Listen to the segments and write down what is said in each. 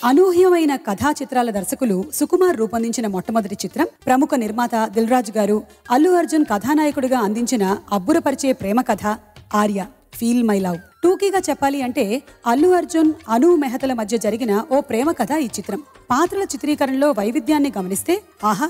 అనూహ్యమైన కథా చిత్రాల దర్శకులు సుకుమార్ రూపొందించిన మొట్టమొదటి చిత్రం. ప్రముఖ నిర్మాత దిల్ రాజు గారు అల్లు అర్జున్ కథానాయకుడిగా అందించిన అబ్బురపరిచే ప్రేమ కథ ఆర్య, ఫీల్ మై లవ్. టూకీగా చెప్పాలి అంటే అల్లు అర్జున్, అను మెహతల మధ్య జరిగిన ఓ ప్రేమ కథ ఈ చిత్రం. పాత్రల చిత్రీకరణలో వైవిధ్యాన్ని గమనిస్తే ఆహా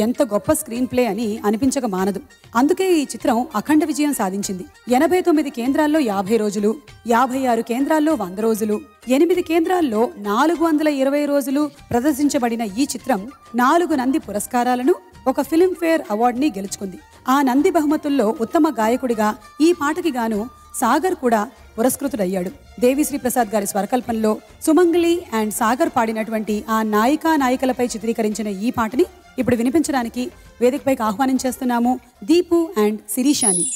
ఎంత గొప్ప స్క్రీన్ ప్లే అని అనిపించక మానదు. అందుకే ఈ చిత్రం అఖండ విజయం సాధించింది. 89 కేంద్రాల్లో 50 రోజులు, 56 కేంద్రాల్లో 100 రోజులు, 8 కేంద్రాల్లో 420 రోజులు ప్రదర్శించబడిన ఈ చిత్రం 4 నంది పురస్కారాలను, ఒక ఫిల్మ్ఫేర్ అవార్డుని గెలుచుకుంది. ఆ నంది బహుమతుల్లో ఉత్తమ గాయకుడిగా ఈ పాటకి గాను సాగర్ కూడా పురస్కృతుడయ్యాడు. దేవిశ్రీ ప్రసాద్ గారి స్వరకల్పనలో సుమంగళి అండ్ సాగర్ పాడినటువంటి ఆ నాయికలపై చిత్రీకరించిన ఈ పాటని ఇప్పుడు వినిపించడానికి వేదికపైకి ఆహ్వానించేస్తున్నాము దీపు అండ్ శిరీషాని.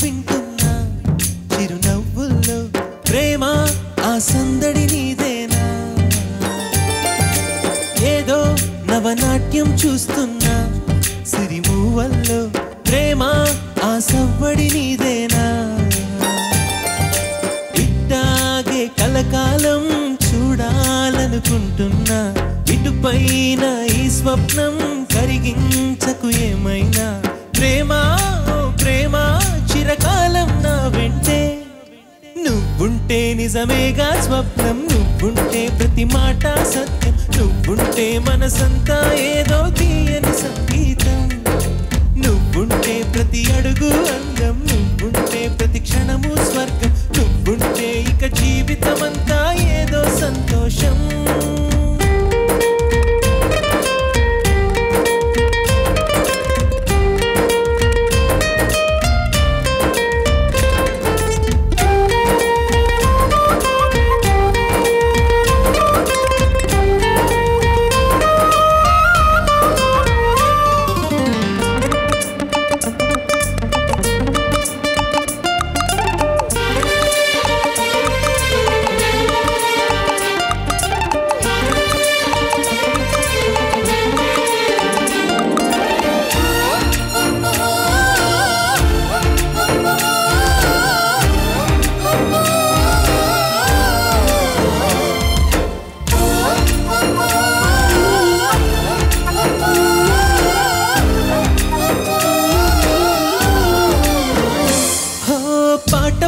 వింటున్నా చిరునవ్వుల్లో ప్రేమ ఆ సందడి నీదేనా, ఏదో నవనాట్యం చూస్తున్నా సిరిమూవల్లో ప్రేమ ఆ సవ్వడి నీదేనా, ఇట్టాగే కలకాలం చూడాలనుకుంటున్నా ఇటుపైన ఈ స్వప్నం కరిగించకు ఏమైనా, ప్రేమ ప్రేమ చిరకాలం నా వెంటే నువ్వుంటే నిజమేగా స్వప్నం, నువ్వుంటే ప్రతి మాట సత్యం, నువ్వుంటే మనసంతా ఏదో తీయని సంగీతం, నువ్వుంటే ప్రతి అడుగు అందం, నువ్వుంటే ప్రతి క్షణము స్వర్గం, నువ్వుంటే ఇక జీవితమంతా ఏదో సంతోషం.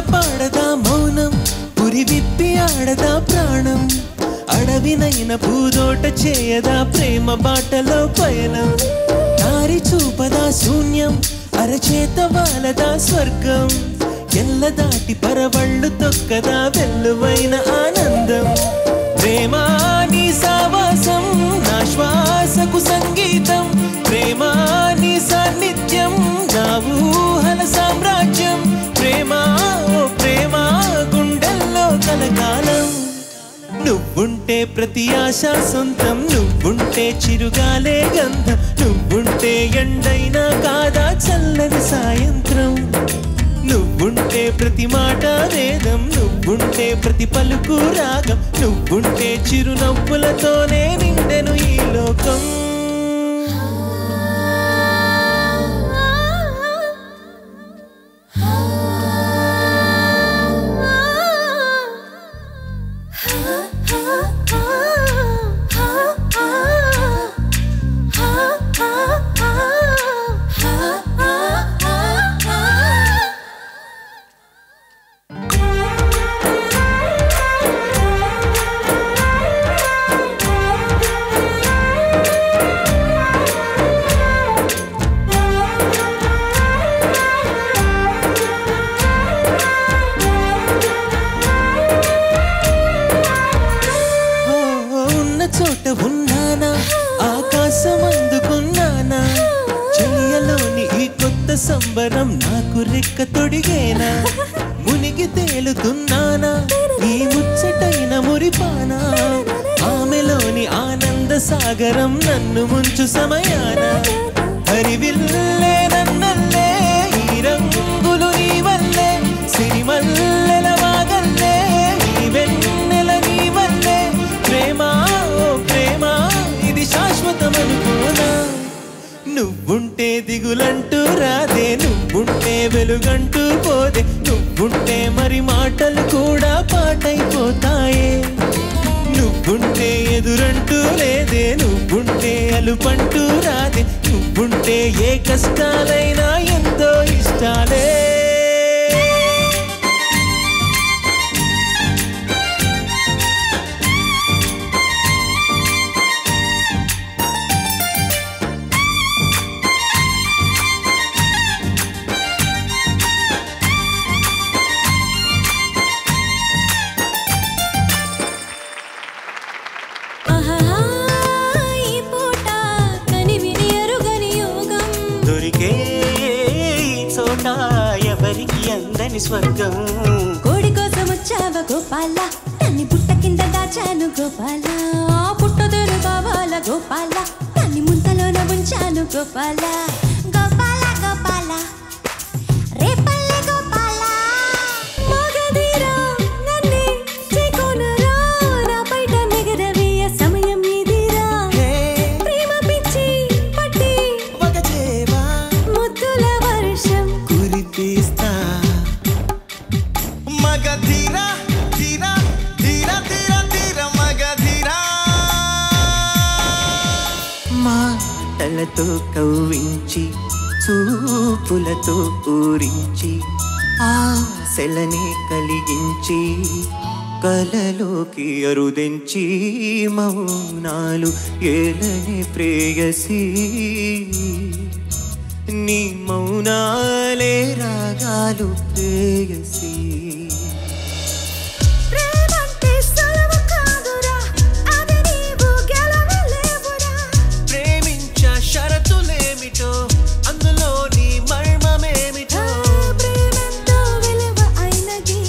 పాడదా మౌనం పురి విప్పి ఆడదా ప్రాణం, అడవినైన పూదోట చేయదా ప్రేమ బాటలో పయనం, దారి చూపదా శూన్యం అరచేత వాలదా స్వర్గం, ఎల్ల దాటి పరవళ్ళు తొక్కదా వెల్లువైన ఆనందం, ప్రేమ నీ సావాసం నా శ్వాసకు సంగీతం, ప్రేమ నీ సాన్నిధ్యం నా ఊహల సామ్రాజ్యం, ప్రేమ ఓ ప్రేమ గుండెల్లో కలకాలం, నువ్వుంటే ప్రతి ఆశ సొంతం, నువ్వుంటే చిరుగాలే గంధం, నువ్వుంటే ఎండైనా కాదా చల్లని సాయంత్రం, నువ్వుంటే ప్రతి మాట వేదం, నువ్వుంటే ప్రతి పలుకు రాగం, నువ్వుంటే చిరునవ్వులతోనే నిండెను ఈ లోకం. చోట ఉన్నానా ఆకాశం అందుకున్నానా, చెయ్యలోని ఈ కొత్త సంబరం నాకు రెక్క తొడిగేనా, మునిగి తేలుతున్నానా ఈ ముచ్చటైన మురిపానా ఆమెలోని ఆనంద సాగరం నన్ను ముంచు సమయాన హరివిల్లే నన్నల్లే ఈ రంగులు నీ వల్లే సిరిమల్లెల వాగల్లే ఈ వెన్నెల నీ వల్లే ప్రేమ ఓ ప్రేమ ఇది శాశ్వతమనుకోనా నువ్వుంటే దిగులంటూ రాదే నువ్వుంటే వెలుగంటూ పోదే నువ్వుంటే మరి మాటలు కూడా పాటైపోతాయే నువ్వుంటే ఎదురంటూ లేదే నువ్వుంటే అలుపంటూ రాదే నువ్వుంటే ఏ కష్టాలైనా ఎంతో ఇష్టాలే ఎవరికి అందని స్వర్గం కోడి కోసం వచ్చావ గోపాల తన్ని పుట్ట కింద దాచాను గోపాల పుట్టదేరు కావాల గోపాల తన్ని ముంతలోన ఉంచాను గోపాల గోపాల గోపాల రేపల్లె గోపాల మగధీరా నన్నే చేకొనరా నా బయట నెగరవేయ సమయం ఇదిరా ప్రేమ పిచ్చి పట్టి వగచేవా ముద్దుల వర్షం కురిపిస్తా మగధీరా ధీరా ధీరా ధీరా ధీరా మగధీరా మాటలతో కవ్వించి చూపులతో ఊరించి ఆశలనే కలిగించి కలలోకి అరుదించి మౌనాలు ఏలనే ప్రేయసి నీ మౌనాలే రాగాలు ప్రేయసి ప్రేమంటే సులువు కాదురా అది నీవు గెలవలేవురా ప్రేమించ షరతులేమిటో అందులో నీ మర్మమేమిటో ప్రేమంతో విలువ అయినది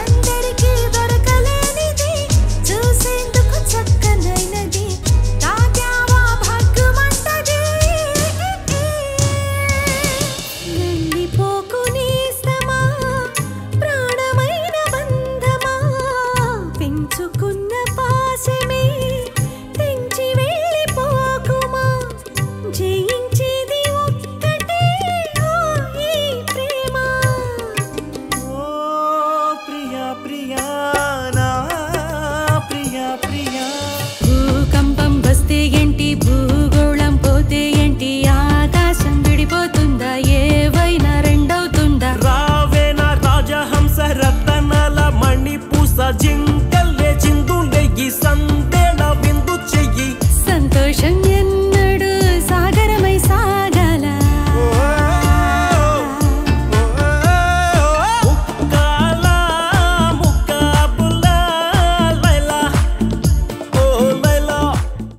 అందరికీ దొరకలేనిది చూసేందుకు చక్కనైనది తాగావా భగ్గుమంటది వెళ్ళిపోకు నేస్తమా ప్రాణమైన బంధమా పెంచుకున్న పాశమే తెంచి వెళ్ళిపోకుమా జయించేది ఒక్కటే ఓ ఈ ప్రేమ ఓ ప్రియా ప్రియా నా ప్రియా ప్రియా